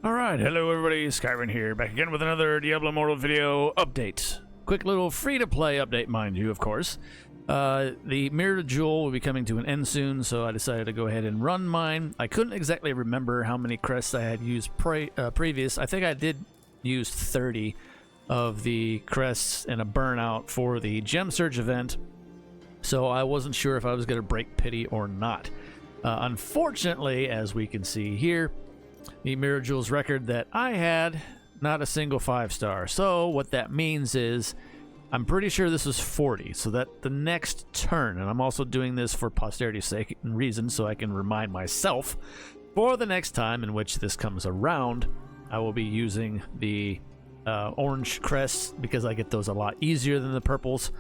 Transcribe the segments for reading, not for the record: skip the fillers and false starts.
Alright, hello everybody, Skyrim here, back again with another Diablo Immortal video update. Quick little free-to-play update, mind you, of course. The Mirror Jewel will be coming to an end soon, so I decided to go ahead and run mine. I couldn't exactly remember how many crests I had used previous. I think I did use 30 of the crests and a burnout for the Gem Surge event, so I wasn't sure if I was going to break pity or not. Unfortunately, as we can see here, the Mirror Jewel's record that I had, not a single 5-star. So what that means is I'm pretty sure this was 40, so that the next turn, and I'm also doing this for posterity's sake and reason so I can remind myself for the next time in which this comes around, I will be using the orange crests because I get those a lot easier than the purples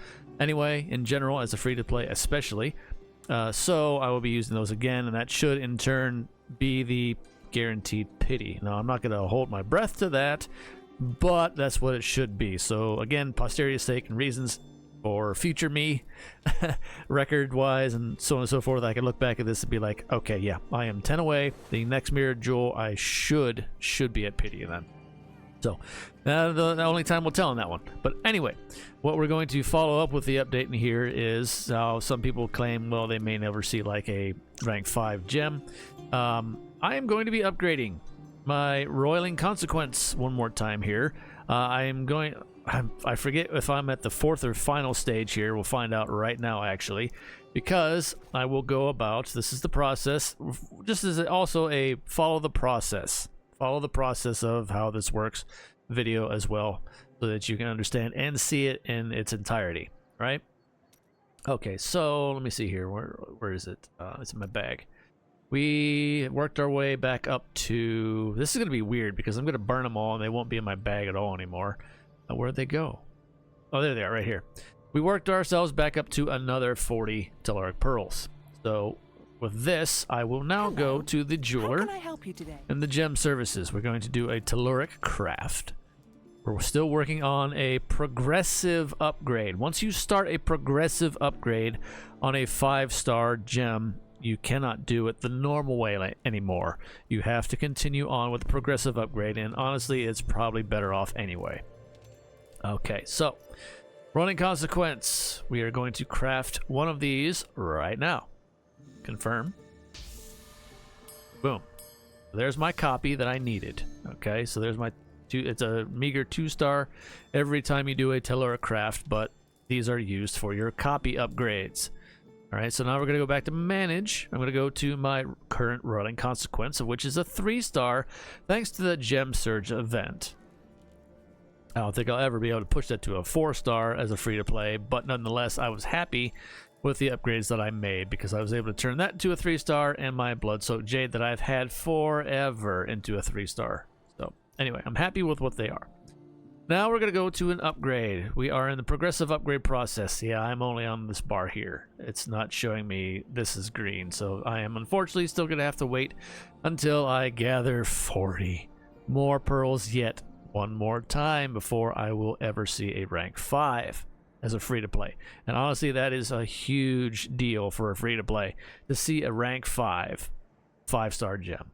anyway, in general, as a free-to-play especially. So I will be using those again, and that should in turn be the guaranteed pity. Now, I'm not going to hold my breath to that, but that's what it should be. So again, posterity's sake and reasons for future me, record-wise and so on and so forth, I can look back at this and be like, okay, yeah, I am 10 away. The next Mirror Jewel, I should be at pity then. So the only time will tell on that one. But anyway, what we're going to follow up with the update in here is how some people claim, well, they may never see like a rank 5 gem. I am going to be upgrading my Roiling Consequence one more time here. I forget if I'm at the 4th or final stage here. We'll find out right now, actually, because I will go about, this is the process, just as also a follow the process of how this works video as well, so that you can understand and see it in its entirety, right? Okay, so let me see here. Where is it? It's in my bag. We worked our way back up to... This is going to be weird because I'm going to burn them all and they won't be in my bag at all anymore. Where'd they go? Oh, there they are, right here. We worked ourselves back up to another 40 telluric pearls. So with this, I will now go to the jeweler. How can I help you today? And the gem services. We're going to do a telluric craft. We're still working on a progressive upgrade. Once you start a progressive upgrade on a 5-star gem, you cannot do it the normal way anymore. You have to continue on with the progressive upgrade, and honestly, it's probably better off anyway. Okay, so Roiling Consequence. We are going to craft one of these right now. Confirm. Boom. There's my copy that I needed. Okay, so there's my it's a meager 2-star every time you do a telluric craft, but these are used for your copy upgrades. All right, so now we're going to go back to manage. I'm going to go to my current Roiling Consequence, of which is a 3-star, thanks to the Gem Surge event. I don't think I'll ever be able to push that to a 4-star as a free-to-play, but nonetheless, I was happy with the upgrades that I made because I was able to turn that into a 3-star and my Blood-Soaked Jade that I've had forever into a 3-star. So anyway, I'm happy with what they are. Now we're going to go to an upgrade. We are in the progressive upgrade process. Yeah, I'm only on this bar here. It's not showing me this is green, so I am unfortunately still going to have to wait until I gather 40 more pearls yet one more time before I will ever see a rank 5 as a free-to-play. And honestly, that is a huge deal for a free-to-play to see a rank 5-star gem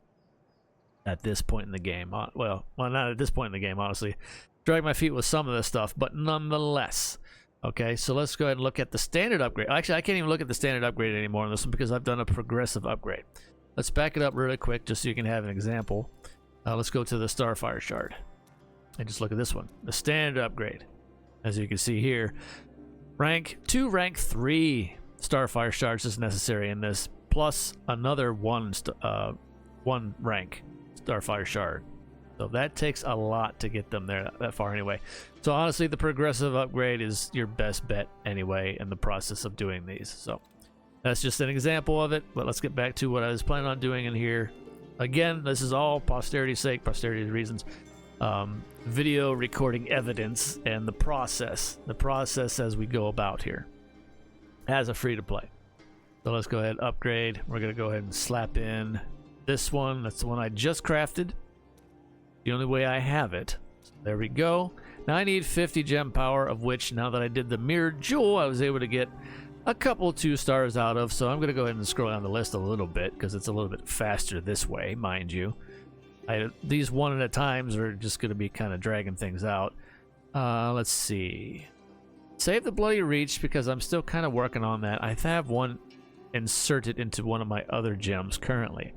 at this point in the game. Well, not at this point in the game, honestly. Drag my feet with some of this stuff, but nonetheless. Okay, so let's go ahead and look at the standard upgrade. Actually, I can't even look at the standard upgrade anymore on this one because I've done a progressive upgrade. Let's back it up really quick just so you can have an example. Let's go to the Starfire Shard and just look at this one, the standard upgrade. As you can see here, rank 2, rank 3 Starfire Shards is necessary in this, plus another one rank Starfire Shard. So that takes a lot to get them there that far anyway. So honestly, the progressive upgrade is your best bet anyway in the process of doing these. So that's just an example of it, but let's get back to what I was planning on doing in here. Again, this is all posterity's sake, posterity's reasons. Video recording evidence and the process as we go about here as a free-to-play. So let's go ahead and upgrade. We're going to go ahead and slap in this one. That's the one I just crafted. The only way I have it. So there we go. Now I need 50 gem power, of which now that I did the Mirror Jewel, I was able to get a couple 2-stars out of. So I'm going to go ahead and scroll down the list a little bit because it's a little bit faster this way, mind you. These one at a times are just going to be kind of dragging things out. Let's see. Save the Bloody Reach because I'm still kind of working on that. I have one inserted into one of my other gems currently.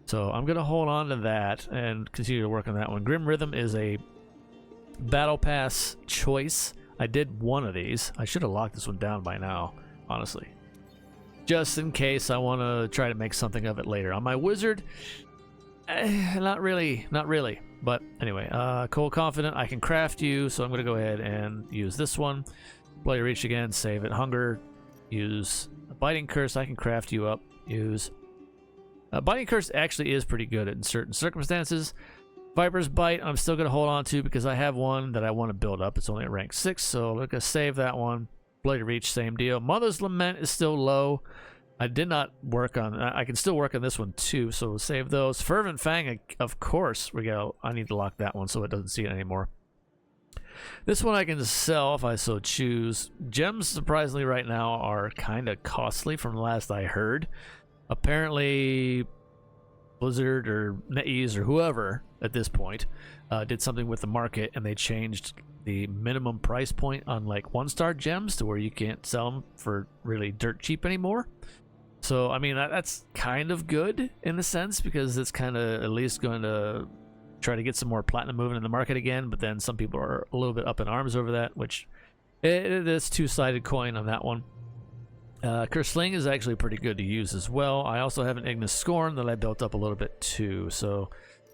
So I'm going to hold on to that and continue to work on that one. Grim Rhythm is a Battle Pass choice. I did one of these. I should have locked this one down by now, honestly. Just in case I want to try to make something of it later. On my Wizard, not really. But anyway, Cold Confident, I can craft you, so I'm going to go ahead and use this one. Bloody Reach again, save it. Hunger, use a Biting Curse, I can craft you up, use. Biting Curse actually is pretty good in certain circumstances. Viper's Bite, I'm still going to hold on to because I have one that I want to build up. It's only at rank 6, so I'm going to save that one. Bloody Reach, same deal. Mother's Lament is still low. I did not work on. I can still work on this one too, so we'll save those. Fervent Fang, of course, I need to lock that one so it doesn't see it anymore. This one I can sell if I so choose. Gems, surprisingly, right now are kind of costly from the last I heard. Apparently, Blizzard or NetEase or whoever at this point did something with the market, and they changed the minimum price point on like 1-star gems to where you can't sell them for really dirt cheap anymore. So, I mean, that's kind of good in a sense because it's kind of at least going to try to get some more platinum moving in the market again. But then some people are a little bit up in arms over that, which it is two-sided coin on that one. Curse Sling is actually pretty good to use as well. I also have an Ignis Scorn that I built up a little bit too. So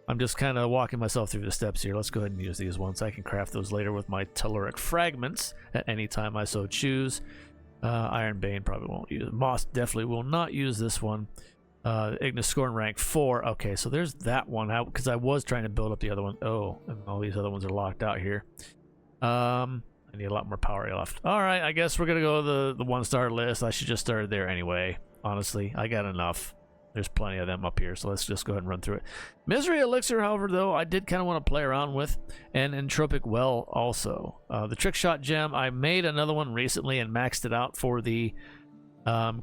I'm just kind of walking myself through the steps here. Let's go ahead and use these ones. I can craft those later with my Telluric Fragments at any time I so choose. Iron Bane probably won't use it. Moss definitely will not use this one. Ignis Scorn rank 4. Okay, so there's that one out because I was trying to build up the other one. Oh, and all these other ones are locked out here. I need a lot more power left. All right, I guess we're gonna go to the 1-star list. I should just start there anyway. Honestly, I got enough. There's plenty of them up here, so let's just go ahead and run through it. Misery Elixir, however, though, I did kind of want to play around with, and Entropic Well also. The Trick Shot Gem, I made another one recently and maxed it out for the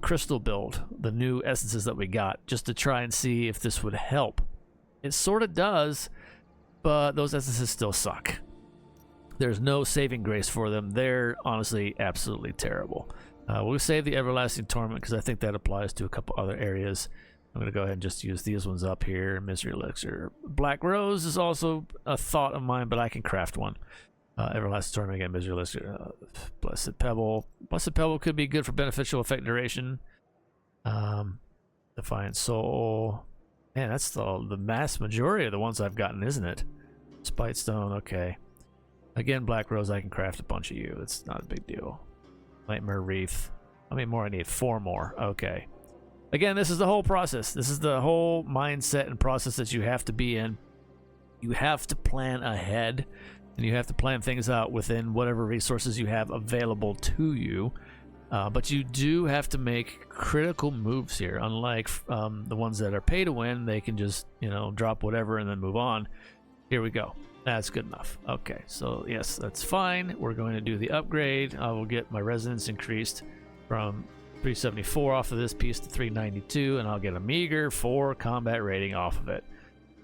Crystal build, the new essences that we got, just to try and see if this would help. It sort of does, but those essences still suck. There's no saving grace for them. They're honestly absolutely terrible. We'll save the Everlasting Torment because I think that applies to a couple other areas. I'm going to go ahead and just use these ones up here. Misery Elixir. Black Rose is also a thought of mine, but I can craft one. Everlasting Torment again, Misery Elixir. Blessed Pebble. Blessed Pebble could be good for beneficial effect duration. Defiant Soul. Man, that's the mass majority of the ones I've gotten, isn't it? Spite Stone, okay. Again, Black Rose, I can craft a bunch of you. It's not a big deal. Nightmare Wreath. How many more I need? 4 more. Okay. Again, this is the whole process. This is the whole mindset and process that you have to be in. You have to plan ahead, and you have to plan things out within whatever resources you have available to you. But you do have to make critical moves here. Unlike the ones that are pay to win, they can just, drop whatever and then move on. Here we go. That's good enough. Okay, so yes, that's fine. We're going to do the upgrade. I will get my resonance increased from 374 off of this piece to 392, and I'll get a meager 4 combat rating off of it.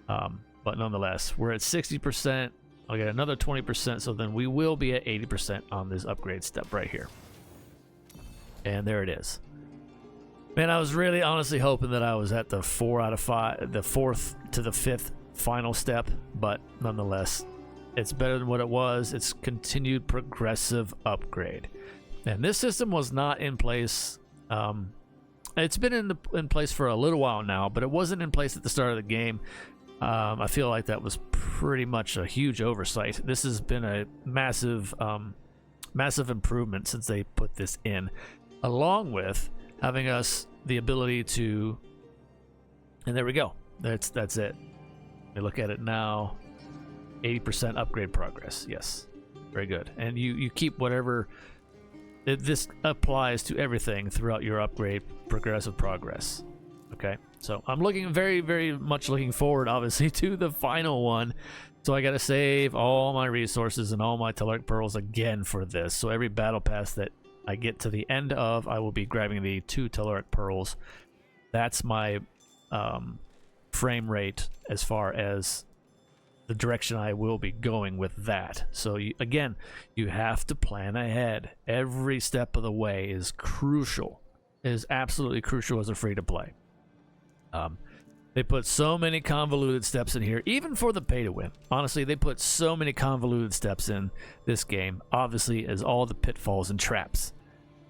But nonetheless, we're at 60%. I'll get another 20%, so then we will be at 80% on this upgrade step right here. And there it is. Man, I was really honestly hoping that I was at the 4 out of 5, the 4th to the 5th final step, but nonetheless, it's better than what it was. It's continued progressive upgrade. And this system was not in place. It's been in place for a little while now, but it wasn't in place at the start of the game. I feel like that was pretty much a huge oversight. This has been a massive improvement since they put this in, along with having us the ability to, and there we go. That's it. We look at it now. 80% upgrade progress. Yes, very good. And you keep whatever. This applies to everything throughout your upgrade progressive progress. Okay, so I'm looking very, very much looking forward, obviously, to the final one. So I got to save all my resources and all my Telluric Pearls again for this. So every battle pass that I get to the end of, I will be grabbing the 2 Telluric Pearls. That's my frame rate as far as the direction I will be going with that. So again, you have to plan ahead. Every step of the way is crucial. It is absolutely crucial as a free-to-play. They put so many convoluted steps in here, even for the pay-to-win. Honestly, they put so many convoluted steps in this game, obviously, as all the pitfalls and traps.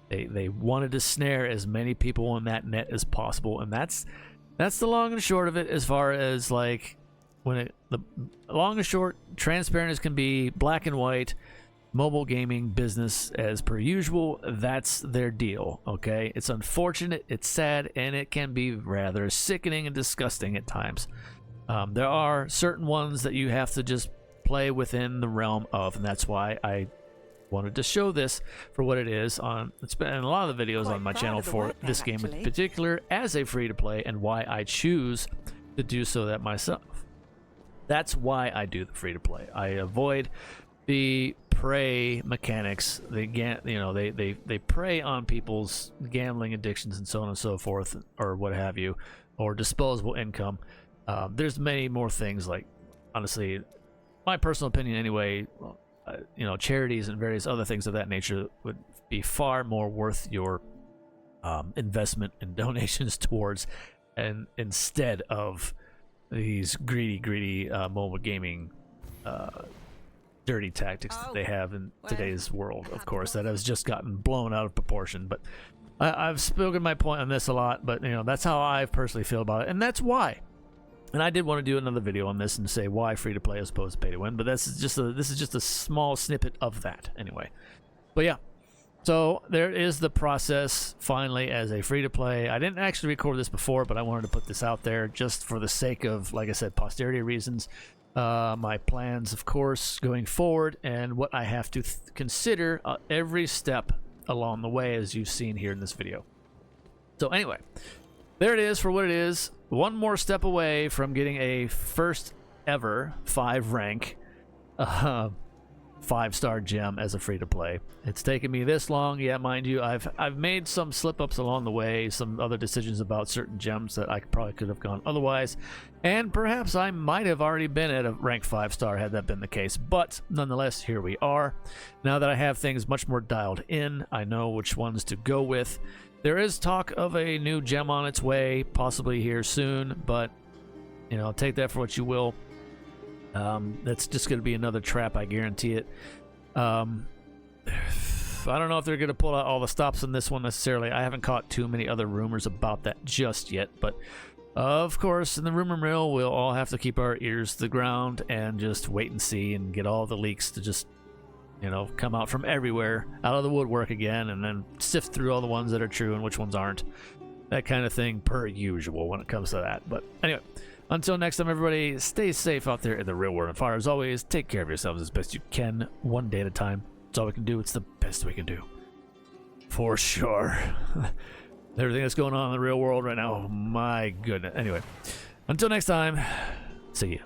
They wanted to snare as many people in that net as possible, and that's the long and short of it. As far as like the long and short, transparent as can be, black and white, mobile gaming business as per usual. That's their deal. Okay, it's unfortunate, it's sad, and it can be rather sickening and disgusting at times. There are certain ones that you have to just play within the realm of, and that's why I wanted to show this for what it is. It's been in a lot of the videos on my channel for this game in particular as a free-to-play, and why I choose to do so that myself. That's why I do the free-to-play. I avoid the prey mechanics. They prey on people's gambling addictions and so on and so forth, or what have you, or disposable income. There's many more things, like, honestly, my personal opinion anyway, charities and various other things of that nature would be far more worth your investment and donations towards, and instead of these greedy mobile gaming dirty tactics that they have in today's world, of course, that has just gotten blown out of proportion. But I've spoken my point on this a lot, but that's how I personally feel about it, and that's why. And I did want to do another video on this and say why free to play as opposed to pay to win, but this is just a small snippet of that anyway. But yeah, so there is the process finally as a free to play. I didn't actually record this before, but I wanted to put this out there just for the sake of, like I said, posterity reasons. My plans, of course, going forward, and what I have to consider every step along the way, as you've seen here in this video. So anyway, there it is for what it is. One more step away from getting a first ever 5 rank 5-star gem as a free-to-play. It's taken me this long. Yeah, mind you, I've made some slip-ups along the way, some other decisions about certain gems that I probably could have gone otherwise, and perhaps I might have already been at a rank 5-star had that been the case. But nonetheless, here we are. Now that I have things much more dialed in, I know which ones to go with. There is talk of a new gem on its way, possibly here soon, but take that for what you will. That's just going to be another trap, I guarantee it. I don't know if they're going to pull out all the stops in this one necessarily. I haven't caught too many other rumors about that just yet, but of course, in the rumor mill, we'll all have to keep our ears to the ground and just wait and see and get all the leaks to just come out from everywhere, out of the woodwork again, and then sift through all the ones that are true and which ones aren't. That kind of thing per usual when it comes to that. But anyway, until next time, everybody, stay safe out there in the real world. And far as always, take care of yourselves as best you can, one day at a time. It's all we can do. It's the best we can do. For sure. Everything that's going on in the real world right now, oh my goodness. Anyway, until next time, see ya.